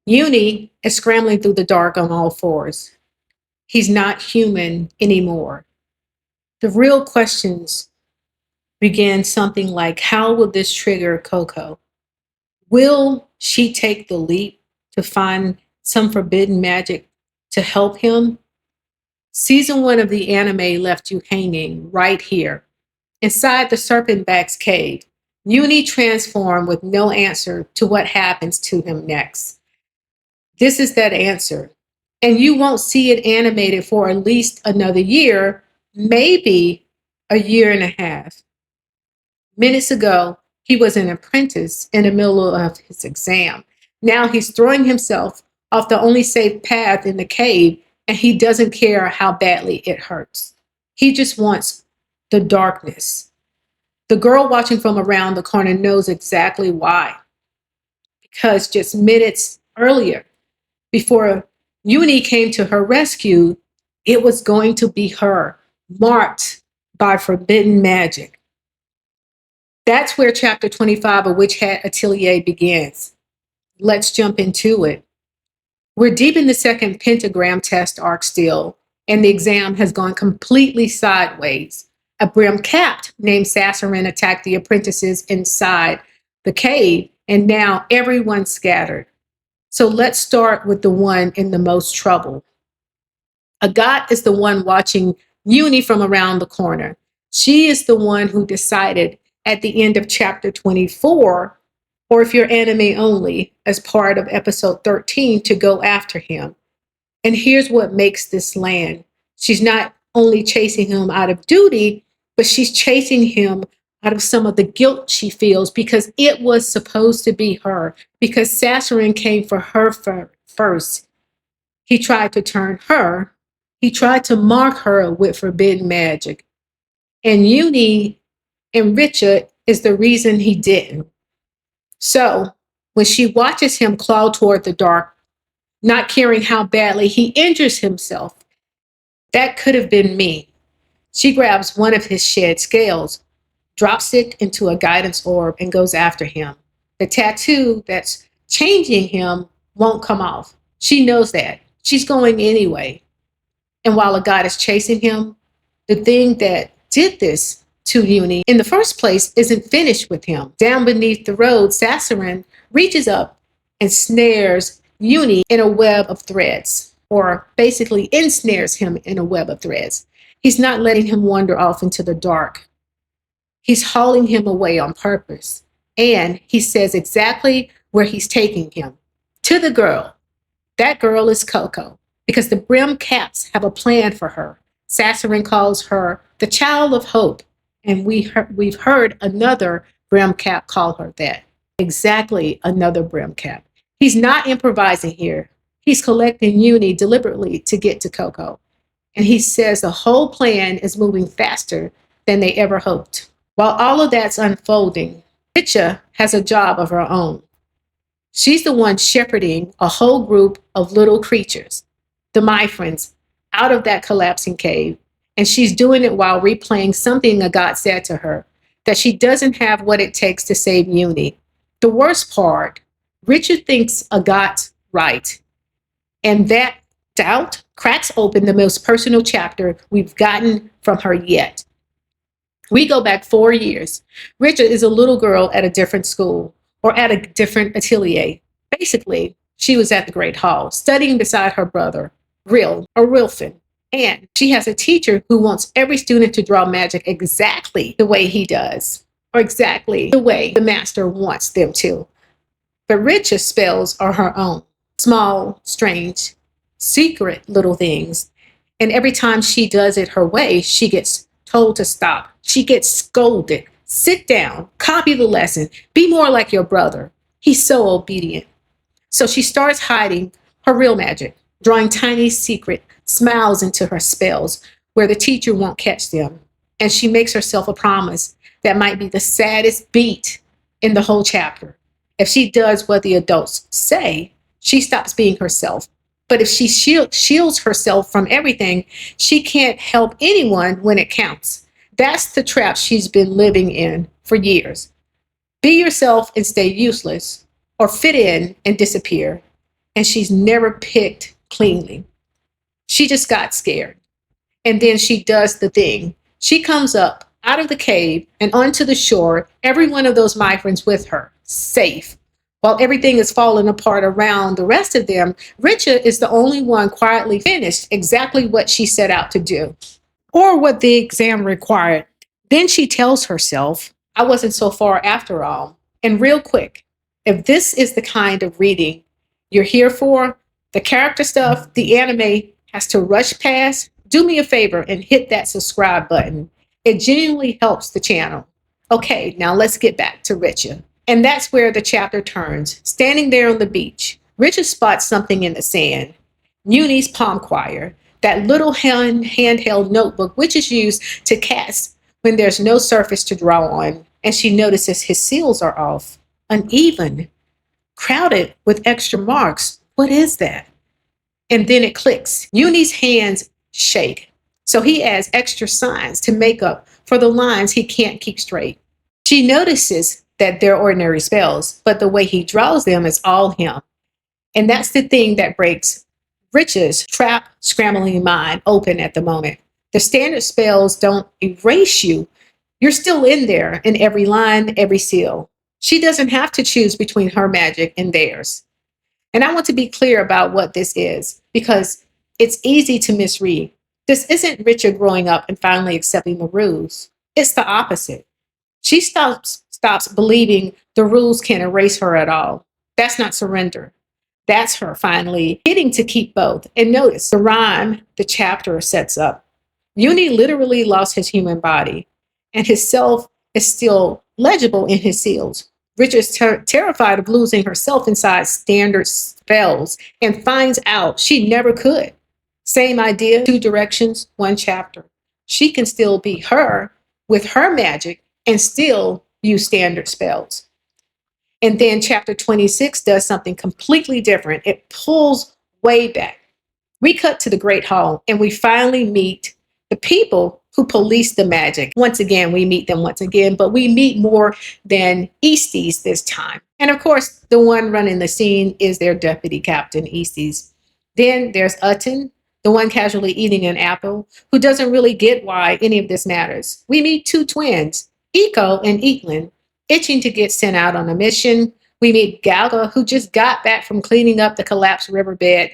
Euini is scrambling through the dark on all fours. He's not human anymore. The real questions begin something like, how will this trigger Coco? Will she take the leap to find some forbidden magic to help him? Season 1 of the anime left you hanging right here. Inside the Serpentback's cave, Euini transformed with no answer to what happens to him next. This is that answer. And you won't see it animated for at least another year, maybe a year and a half. Minutes ago, he was an apprentice in the middle of his exam. Now he's throwing himself off the only safe path in the cave, and he doesn't care how badly it hurts. He just wants the darkness. The girl watching from around the corner knows exactly why. Because just minutes earlier, before Euini came to her rescue, it was going to be her, marked by forbidden magic. That's where chapter 25 of Hat Atelier begins. Let's jump into it. We're deep in the second Pentagram test arc still, and the exam has gone completely sideways. A brim capped named Sassarin attacked the apprentices inside the cave, and now everyone's scattered. So let's start with the one in the most trouble. Agott is the one watching Euini from around the corner. She is the one who decided at the end of chapter 24, or if you're anime only, as part of episode 13, to go after him. And here's what makes this land. She's not only chasing him out of duty, but she's chasing him out of some of the guilt she feels because it was supposed to be her, because Sassarin came for her first. He tried to turn her, he tried to mark her with forbidden magic. And Euini and Richeh is the reason he didn't. So when she watches him claw toward the dark, not caring how badly he injures himself, that could have been me. She grabs one of his shed scales, drops it into a guidance orb, and goes after him. The tattoo that's changing him won't come off. She knows that. She's going anyway. And while a god is chasing him, the thing that did this to Euini in the first place isn't finished with him. Down beneath the road, Sassarin reaches up and snares Euini in a web of threads, or basically ensnares him in a web of threads. He's not letting him wander off into the dark. He's hauling him away on purpose. And he says exactly where he's taking him. To the girl. That girl is Coco, because the Brim Caps have a plan for her. Sassarin calls her the Child of Hope. And we've heard another Brim Cap call her that. Exactly, another Brim Cap. He's not improvising here. He's collecting Euini deliberately to get to Coco. And he says the whole plan is moving faster than they ever hoped. While all of that's unfolding, Richeh has a job of her own. She's the one shepherding a whole group of little creatures, the Myphrons, out of that collapsing cave. And she's doing it while replaying something Agott said to her, that she doesn't have what it takes to save Euini. The worst part, Richeh thinks Agott's right. And that doubt cracks open the most personal chapter we've gotten from her yet. We go back 4 years. Richeh is a little girl at a different school, or at a different atelier. Basically, she was at the Great Hall, studying beside her brother, Rilfin. And she has a teacher who wants every student to draw magic exactly the way he does, or exactly the way the master wants them to. But Richeh's spells are her own, small, strange, secret little things. And every time she does it her way, she gets told to stop. She gets scolded. Sit down, copy the lesson, be more like your brother. He's so obedient. So she starts hiding her real magic, drawing tiny secret smiles into her spells where the teacher won't catch them. And she makes herself a promise that might be the saddest beat in the whole chapter. If she does what the adults say, she stops being herself. But if she shields herself from everything, she can't help anyone when it counts. That's the trap she's been living in for years. Be yourself and stay useless, or fit in and disappear. and she's never picked cleanly. She just got scared. And then she does the thing. She comes up out of the cave and onto the shore, every one of those Myphrons with her, safe. While everything is falling apart around the rest of them, Richeh is the only one quietly finished exactly what she set out to do, or what the exam required. Then she tells herself, I wasn't so far after all. And real quick, if this is the kind of reading you're here for, the character stuff, the anime has to rush past, do me a favor and hit that subscribe button. It genuinely helps the channel. Okay, now let's get back to Richeh. And that's where the chapter turns. Standing there on the beach, Richeh spots something in the sand. Euini's palm quire, that little handheld notebook which is used to cast when there's no surface to draw on. And she notices his seals are off, uneven, crowded with extra marks. What is that? And then it clicks. Euini's hands shake, so he adds extra signs to make up for the lines he can't keep straight. She notices that they're ordinary spells, but the way he draws them is all him. And that's the thing that breaks Richeh's trap scrambling mind open at the moment. The standard spells don't erase you. You're still in there in every line, every seal. She doesn't have to choose between her magic and theirs. And I want to be clear about what this is, because it's easy to misread. This isn't Richeh growing up and finally accepting the rules. It's the opposite. She stops believing the rules can erase her at all. That's not surrender. That's her finally getting to keep both. And notice the rhyme the chapter sets up. Euini literally lost his human body, and his self is still legible in his seals. Richeh is terrified of losing herself inside standard spells and finds out she never could. Same idea, two directions, one chapter. She can still be her with her magic and still use standard spells. And then chapter 26 does something completely different. It pulls way back. We cut to the Great Hall and we finally meet the people who police the magic. Once again, we meet them once again, but we meet more than Easthies this time. And of course, the one running the scene is their deputy captain, Easthies. Then there's Utton, the one casually eating an apple, who doesn't really get why any of this matters. We meet two twins, Eco and Eatlin, itching to get sent out on a mission. We meet Galga, who just got back from cleaning up the collapsed riverbed.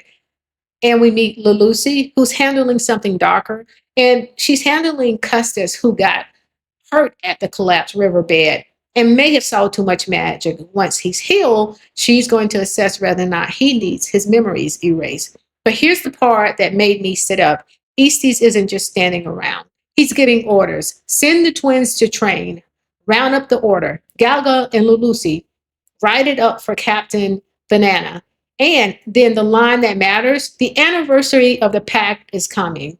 And we meet Lulusi, who's handling something darker. And she's handling Custis, who got hurt at the collapsed riverbed and may have saw too much magic. Once he's healed, she's going to assess whether or not he needs his memories erased. But here's the part that made me sit up. Easthies isn't just standing around. He's getting orders. Send the twins to train. Round up the order. Galga and Lulusi, write it up for Captain Banana. And then the line that matters, the anniversary of the pact is coming.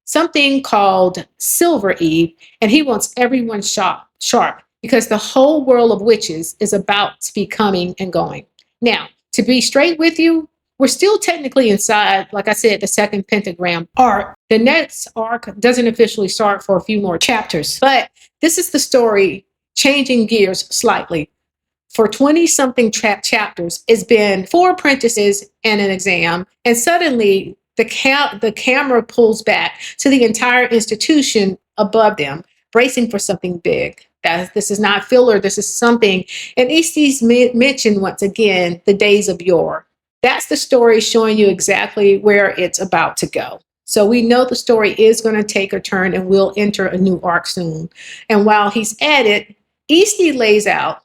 Something called Silver Eve, and he wants everyone sharp, because the whole world of witches is about to be coming and going. Now, to be straight with you, we're still technically inside, like I said, the second Pentagram arc. The next arc doesn't officially start for a few more chapters, but this is the story changing gears slightly. For 20-something chapters, it's been 4 apprentices and an exam, and suddenly the camera pulls back to the entire institution above them, bracing for something big. This is not filler, this is something. And Easthies mentioned once again the days of yore. That's the story showing you exactly where it's about to go. So we know the story is going to take a turn and we'll enter a new arc soon. And while he's at it, Easthies lays out,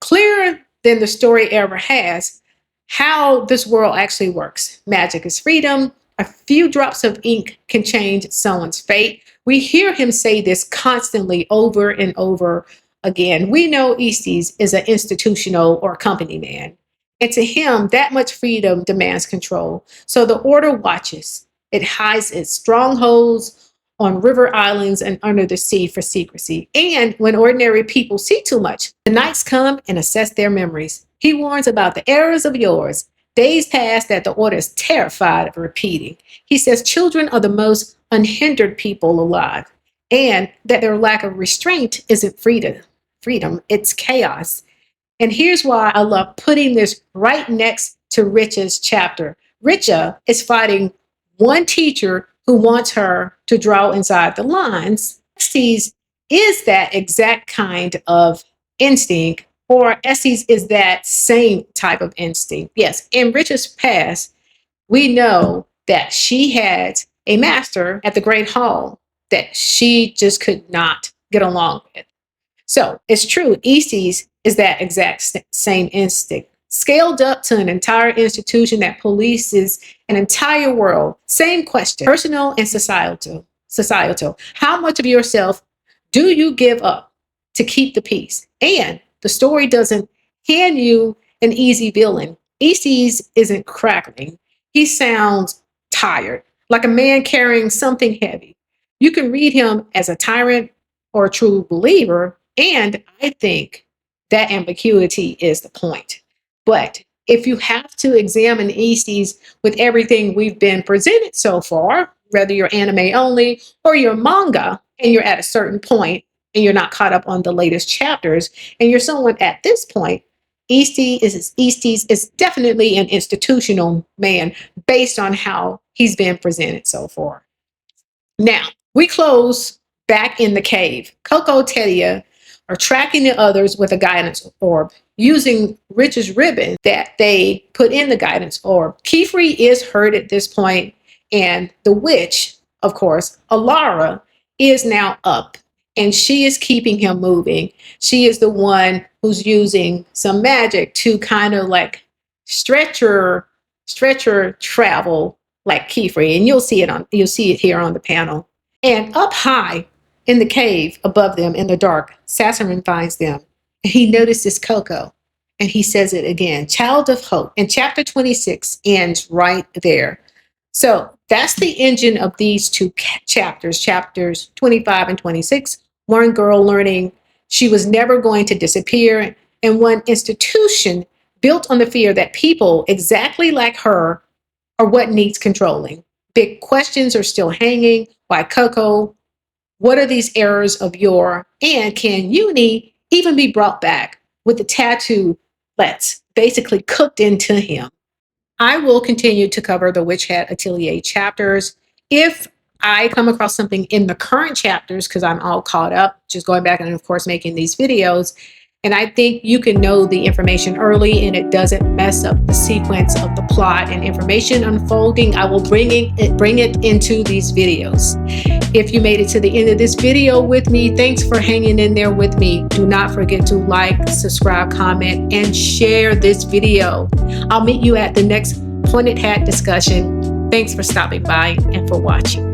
clearer than the story ever has, how this world actually works. Magic is freedom. A few drops of ink can change someone's fate. We hear him say this constantly over and over again. We know Easthies is an institutional or company man. And to him, that much freedom demands control. So the order watches. It hides its strongholds on river islands and under the sea for secrecy. And when ordinary people see too much, the knights come and assess their memories. He warns about the errors of yours. Days pass that the order is terrified of repeating. He says children are the most unhindered people alive, and that their lack of restraint isn't freedom, it's chaos. And here's why I love putting this right next to Richeh's chapter. Richeh is fighting one teacher who wants her to draw inside the lines. Estes is that exact kind of instinct, or Estes is that same type of instinct. Yes, in Richeh's past, we know that she had a master at the Great Hall that she just could not get along with. So it's true, Easthies is that exact same instinct, scaled up to an entire institution that polices an entire world. Same question, personal and societal. How much of yourself do you give up to keep the peace? And the story doesn't hand you an easy villain. Easthies isn't crackling. He sounds tired, like a man carrying something heavy. You can read him as a tyrant or a true believer, and I think that ambiguity is the point. But if you have to examine Easthies with everything we've been presented so far, whether you're anime only or you're manga, and you're at a certain point and you're not caught up on the latest chapters, and you're someone at this point, Easthies is definitely an institutional man based on how he's been presented so far. Now, we close back in the cave. Coco and Tedia are tracking the others with a guidance orb, using Rich's ribbon that they put in the guidance orb. Kiefer is hurt at this point, and the witch, of course, Alara, is now up, and she is keeping him moving. She is the one who's using some magic to kind of like stretcher travel like Kiefer, and you'll see it here on the panel. And up high in the cave above them in the dark, Sassarin finds them. He notices Coco, and he says it again, child of hope. And chapter 26 ends right there. So that's the engine of these two chapters, chapters 25 and 26. One girl learning she was never going to disappear, and one institution built on the fear that people exactly like her are what needs controlling. Big questions are still hanging. Why Coco? What are these errors of yore? And can Euini even be brought back with the tattoo that's basically cooked into him? I will continue to cover the Hat Atelier chapters. If I come across something in the current chapters, because I'm all caught up, just going back and of course making these videos, and I think you can know the information early and it doesn't mess up the sequence of the plot and information unfolding, I will bring it into these videos. If you made it to the end of this video with me, thanks for hanging in there with me. Do not forget to like, subscribe, comment, and share this video. I'll meet you at the next Pointed Hat discussion. Thanks for stopping by and for watching.